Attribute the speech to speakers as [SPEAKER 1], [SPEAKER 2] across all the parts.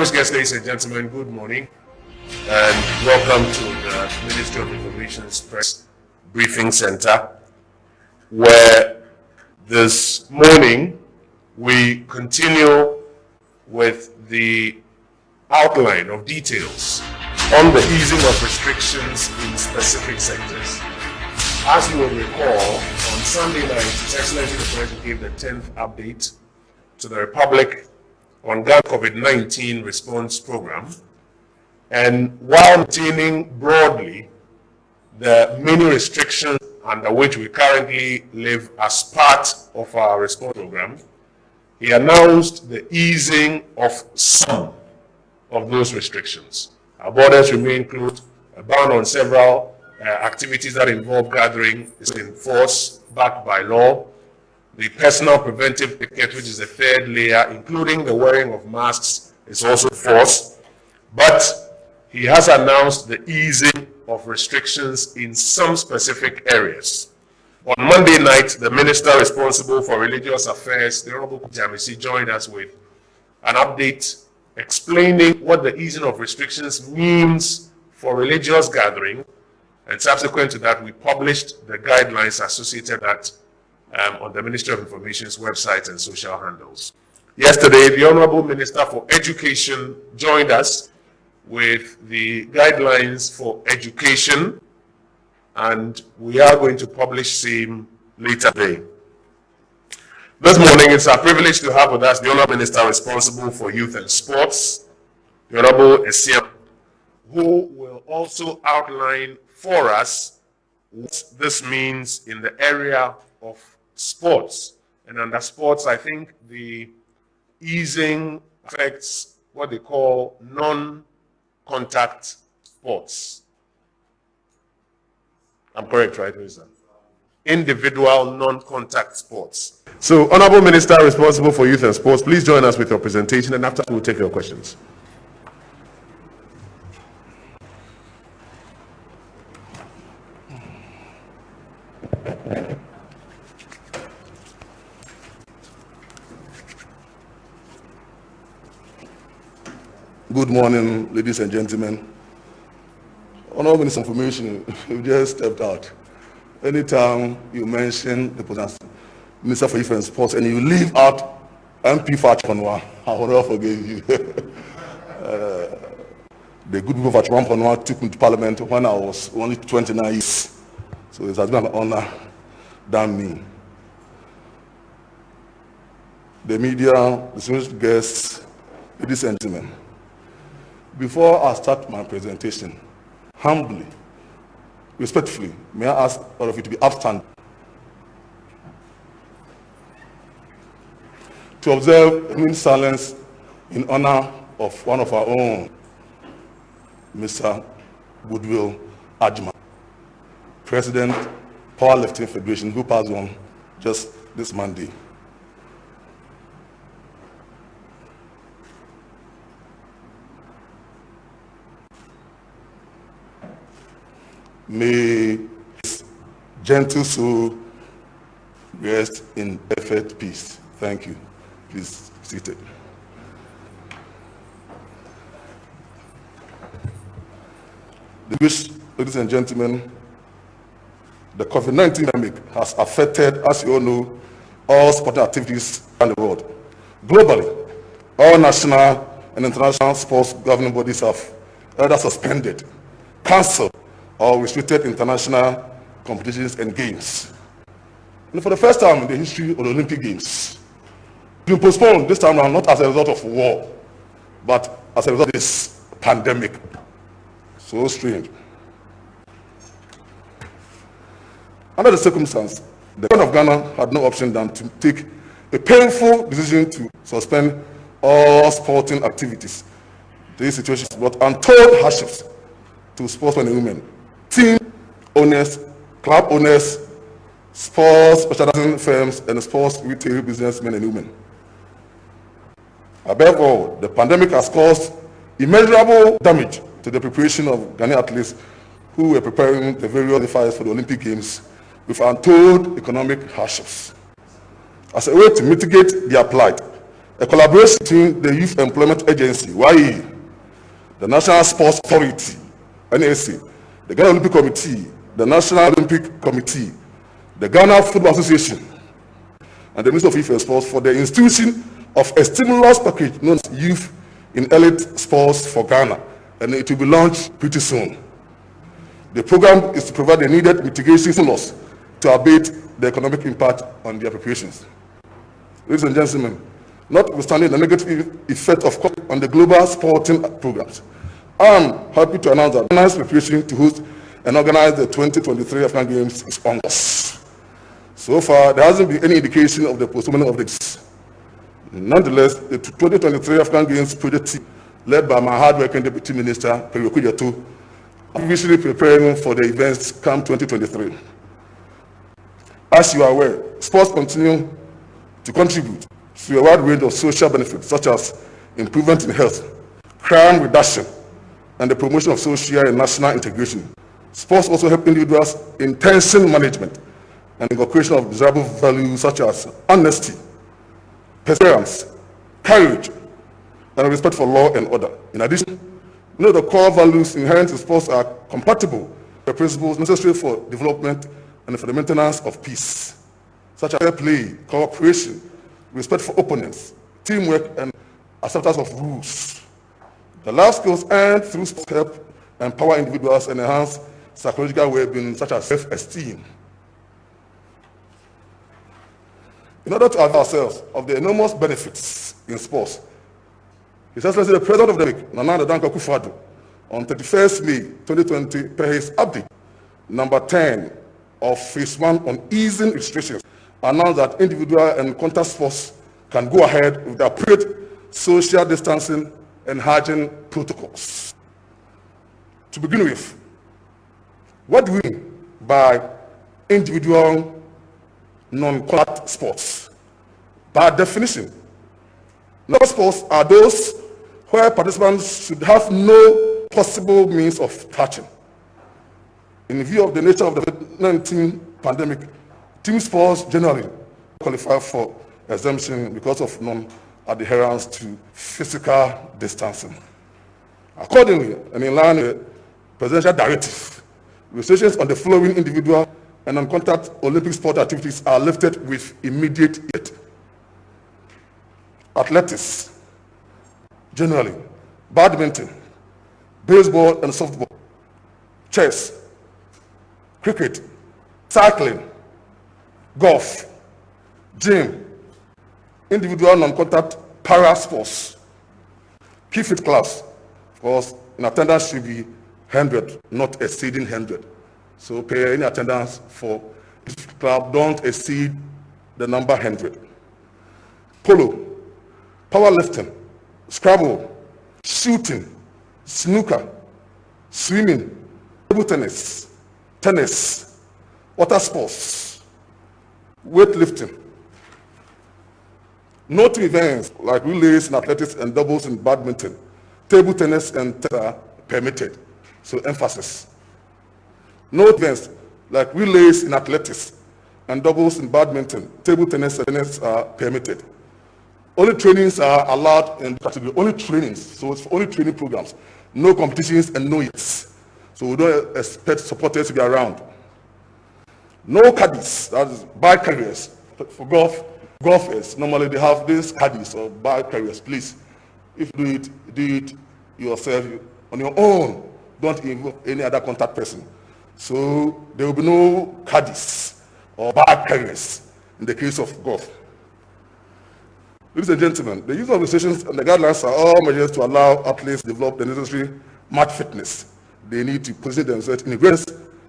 [SPEAKER 1] Distinguished guests, ladies and gentlemen, good morning and welcome to the Ministry of Information's Press Briefing Center, where this morning we continue with the outline of details on the easing of restrictions in specific sectors. As you will recall, on Sunday night, His Excellency the President gave the 10th update to the Republic on Ghana COVID-19 response program, and while maintaining broadly the many restrictions under which we currently live as part of our response program, he announced the easing of some of those restrictions. Our borders remain closed. A ban on several activities that involve gathering is in force, backed by law. The personal preventive etiquette, which is the third layer, including the wearing of masks, is also in force. But he has announced the easing of restrictions in some specific areas. On Monday night, the minister responsible for religious affairs, the Honorable Jamisi, joined us with an update explaining what the easing of restrictions means for religious gathering, and subsequent to that, we published the guidelines associated with that on the Ministry of Information's website and social handles. Yesterday, the Honorable Minister for Education joined us with the guidelines for education, and we are going to publish same later today. This morning, it's our privilege to have with us the Honorable Minister responsible for youth and sports, the Honorable Asiamah, who will also outline for us what this means in the area of sports. And under sports, I think the easing affects what they call non-contact sports. I'm correct, right, Minister? Individual non-contact sports. So, Honorable Minister responsible for youth and sports, please join us with your presentation, and after we'll take your questions.
[SPEAKER 2] Good morning, ladies and gentlemen. Honorable Minister of Information, you just stepped out. Anytime you mention the Minister for Youth and Sports and you leave out MP Fachmanwa, I will never forgive you. The good people of Fachmanwa took me to Parliament when I was only 29 years. So it has been an honor than me. The media, distinguished guests, ladies and gentlemen, before I start my presentation, humbly, respectfully, may I ask all of you to be upstanding, to observe a minute silence in honor of one of our own, Mr. Goodwill Ajima, President, Powerlifting Federation, who passed on just this Monday. May his gentle soul rest in perfect peace. Thank you. Please be seated. Ladies and gentlemen, the COVID-19 pandemic has affected, as you all know, all sporting activities around the world. Globally, all national and international sports governing bodies have either suspended, cancelled, or restricted international competitions and games. And for the first time in the history of the Olympic Games, it's been postponed this time around not as a result of war, but as a result of this pandemic. So strange. Under the circumstance, the government of Ghana had no option than to take a painful decision to suspend all sporting activities. These situations brought untold hardships to sportsmen and women, team owners, club owners, sports specializing firms, and sports retail businessmen and women. Above all, the pandemic has caused immeasurable damage to the preparation of Ghanaian athletes who were preparing the various qualifiers for the Olympic Games with untold economic hardships. As a way to mitigate their plight a collaboration between the Youth Employment Agency, YE, the National Sports Authority, NAC, the Ghana Olympic Committee, the National Olympic Committee, the Ghana Football Association, and the Ministry of Youth and Sports for the institution of a stimulus package known as Youth in Elite Sports for Ghana, and it will be launched pretty soon. The program is to provide the needed mitigation stimulus to abate the economic impact on their preparations. Ladies and gentlemen, notwithstanding the negative effect of COVID on the global sporting programs, I am happy to announce that Ghana's preparation to host and organize the 2023 African Games is on course. So far, there hasn't been any indication of the postponement of the Games. Nonetheless, the 2023 African Games project team, led by my hard-working Deputy Minister, Perry Okujeto, are visually preparing for the events come 2023. As you are aware, sports continue to contribute to a wide range of social benefits, such as improvement in health, crime reduction, and the promotion of social and national integration. Sports also help individuals in tension management and inculcation of desirable values such as honesty, perseverance, courage, and respect for law and order. In addition, the core values inherent in sports are compatible with the principles necessary for development and for the maintenance of peace, such as fair play, cooperation, respect for opponents, teamwork, and acceptance of rules. The life skills earned through sports help empower individuals and enhance psychological well-being, such as self-esteem. In order to avail ourselves of the enormous benefits in sports, His Excellency the President of the Republic, Nana Addo Dankwa Akufo-Addo, on 31st May 2020, per his update number 10 of Phase 1 on easing restrictions, announced that individual and contact sports can go ahead with the appropriate social distancing and hygiene protocols. To begin with, what do we mean by individual non-contact sports? By definition, non-sports are those where participants should have no possible means of touching. In view of the nature of the COVID-19 pandemic, team sports generally qualify for exemption because of non-adherence to physical distancing. Accordingly, and in line with the presidential directive, restrictions on the following individual and non-contact Olympic sport activities are lifted with immediate effect. Athletics, generally, badminton, baseball and softball, chess, cricket, cycling, golf, gym, individual non-contact para sports, key fit clubs, of course, in attendance should be 100, not exceeding 100. So pay any attendance for this club, don't exceed the number 100. Polo, powerlifting, Scrabble, shooting, snooker, swimming, table tennis, tennis, water sports, weightlifting. No two events like relays in athletics and doubles in badminton, table tennis and tennis are permitted. So emphasis. No events like relays in athletics and doubles in badminton, table tennis and tennis are permitted. Only trainings are allowed in the category, only trainings, so it's only training programs. No competitions and no hits. So we don't expect supporters to be around. No caddies, that is bike carriers. For golfers, normally they have these caddies or bike carriers. Please, if you do it yourself on your own. Don't involve any other contact person. So there will be no caddies or bike carriers in the case of golf. Ladies and gentlemen, the use of restrictions and the guidelines are all measures to allow athletes to develop the necessary match fitness. They need to position themselves in readiness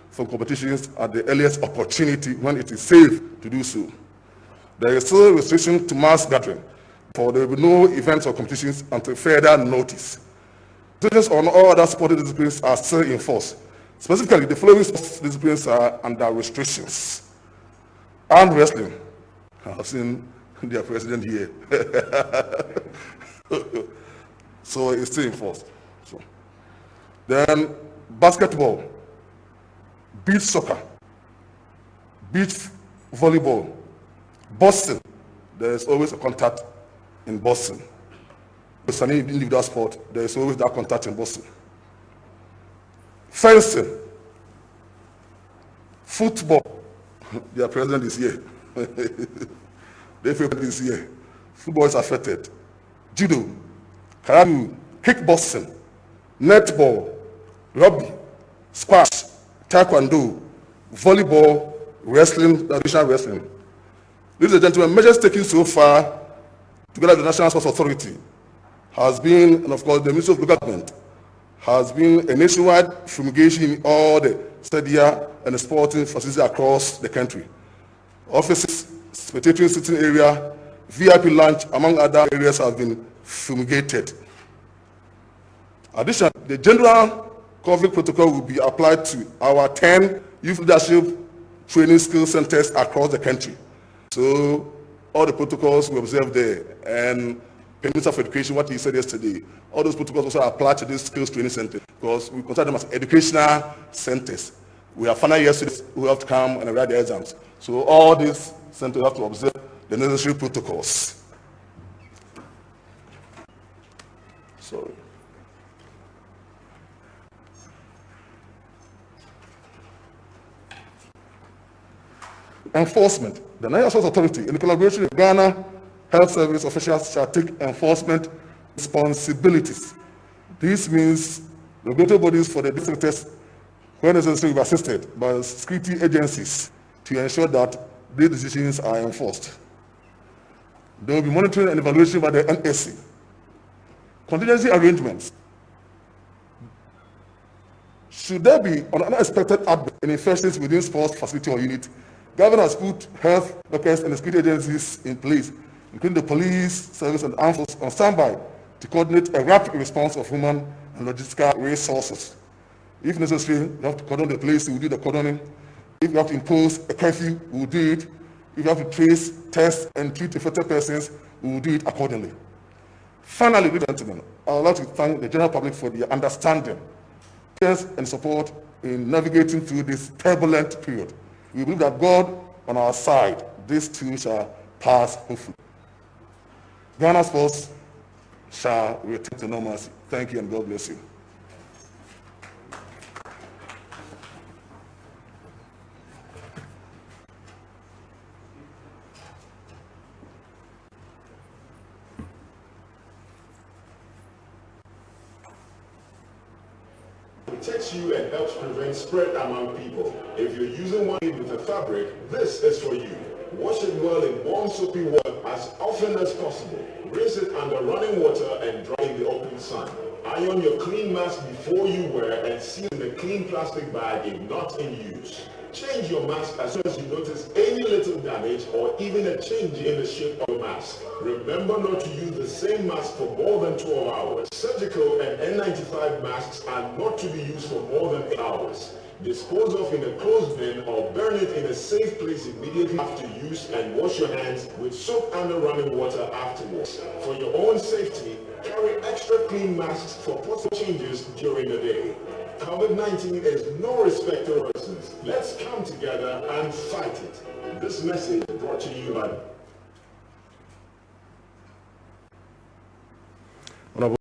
[SPEAKER 2] for competitions at the earliest opportunity when it is safe to do so. There is still restriction to mass gathering, for there will be no events or competitions until further notice. Restrictions on all other sporting disciplines are still in force. Specifically, the following sports disciplines are under restrictions. Arm wrestling. I've seen their president here. So it's still in force. So. Then basketball, beach soccer, beach volleyball, boxing. There's always a contact in Boston. If Sunny didn't leave that sport, there is always that contact in Boston. Fencing, football, their president is here. Their president is here. Football is affected. Judo, karate, kickboxing, netball, rugby, squash, taekwondo, volleyball, wrestling, traditional wrestling. Ladies and gentlemen, measures taken so far, together with the National Sports Authority, has been, and of course the Ministry of Local Government, has been a nationwide fumigation in all the stadia and the sporting facilities across the country. Offices, spectator sitting area, VIP lounge, among other areas have been fumigated. Additionally, the general COVID protocol will be applied to our 10 youth leadership training skill centers across the country. So all the protocols we observe there, and Minister of Education, what he said yesterday, all those protocols also apply to these skills training centers because we consider them as educational centers. We have final year students who have to come and write their exams. So all these centers have to observe the necessary protocols. Sorry. Enforcement. The National Sports Authority, in collaboration with Ghana Health Service officials, shall take enforcement responsibilities. This means regulatory bodies for the districts, where necessary, will be assisted by security agencies to ensure that these decisions are enforced. There will be monitoring and evaluation by the NSC. Contingency arrangements. Should there be an unexpected outbreak in infections within sports facility or unit, government has put health workers and security agencies in place, including the police, service, and armed forces on standby to coordinate a rapid response of human and logistical resources. If necessary, we have to cordon the place, we will do the cordoning. If we have to impose a curfew, we will do it. If we have to trace, test, and treat affected persons, we will do it accordingly. Finally, ladies and gentlemen, I would like to thank the general public for their understanding, patience, and support in navigating through this turbulent period. We believe that God on our side, this too shall pass hopefully. Ghana sports shall return to normalcy. Thank you and God bless you.
[SPEAKER 3] Protects you and helps prevent spread among people. If you're using one with a fabric, this is for you. Wash it well in warm soapy water as often as possible. Rinse it under running water and dry in the open sun. Iron your clean mask before you wear and seal in a clean plastic bag if not in use. Change your mask as soon as you notice any little damage or even a change in the shape of the mask. Remember not to use the same mask for more than 12 hours. Surgical and N95 masks are not to be used for more than 8 hours. Dispose of in a closed bin or burn it in a safe place immediately after use and wash your hands with soap and running water afterwards. For your own safety, carry extra clean masks for possible changes during the day. COVID-19 is no respecter of persons. Let's come together and fight it. This message is brought to you by